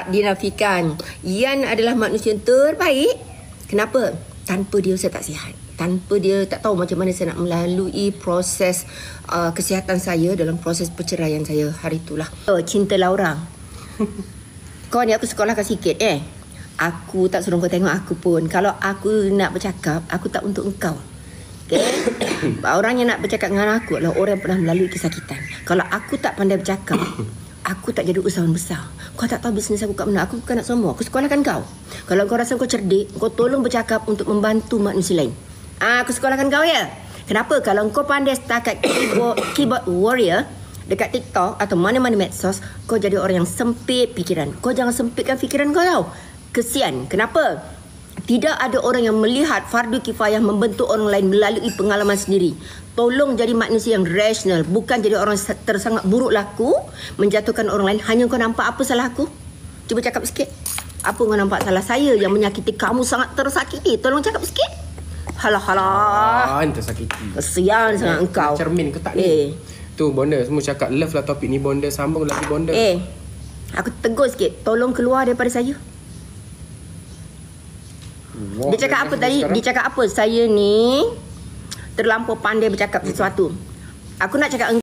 dinafikan. Ian adalah manusia yang terbaik. Kenapa? Tanpa dia saya tak sihat. Tanpa dia tak tahu macam mana saya nak melalui proses kesihatan saya dalam proses perceraian saya hari itulah. Cinta Laura. Kau ni aku sekolahkan sikit Aku tak suruh kau tengok aku pun. Kalau aku nak bercakap, aku tak untuk engkau. Okay? Orang yang nak bercakap dengan aku adalah orang yang pernah melalui kesakitan. Kalau aku tak pandai bercakap, aku tak jadi usahawan besar. Kau tak tahu bisnes aku kat mana. Aku bukan nak sombong. Aku sekolahkan kau. Kalau kau rasa kau cerdik, kau tolong bercakap untuk membantu manusia lain. Aku sekolahkan kau ya. Kenapa? Kalau kau pandai setakat keyboard warrior dekat TikTok atau mana-mana medsos, kau jadi orang yang sempit fikiran. Kau jangan sempitkan fikiran kau tau. Kesian. Kenapa? Tidak ada orang yang melihat fardu kifayah membentuk orang lain melalui pengalaman sendiri. Tolong jadi manusia yang rasional. Bukan jadi orang tersangat buruk laku, menjatuhkan orang lain. Hanya kau nampak apa salah aku? Cuba cakap sikit. Apa kau nampak salah saya yang menyakiti kamu sangat tersakiti? Tolong cakap sikit. Halah. Tersakiti. Kesian sangat engkau. Cermin ke tak ni? Tu Bonda semua cakap love lah topik ni Bonda. Sambung lagi Bonda. Aku tegur sikit. Tolong keluar daripada saya. Dia cakap apa tadi? Dia cakap apa? Saya ni terlampau pandai bercakap sesuatu. Aku nak cakap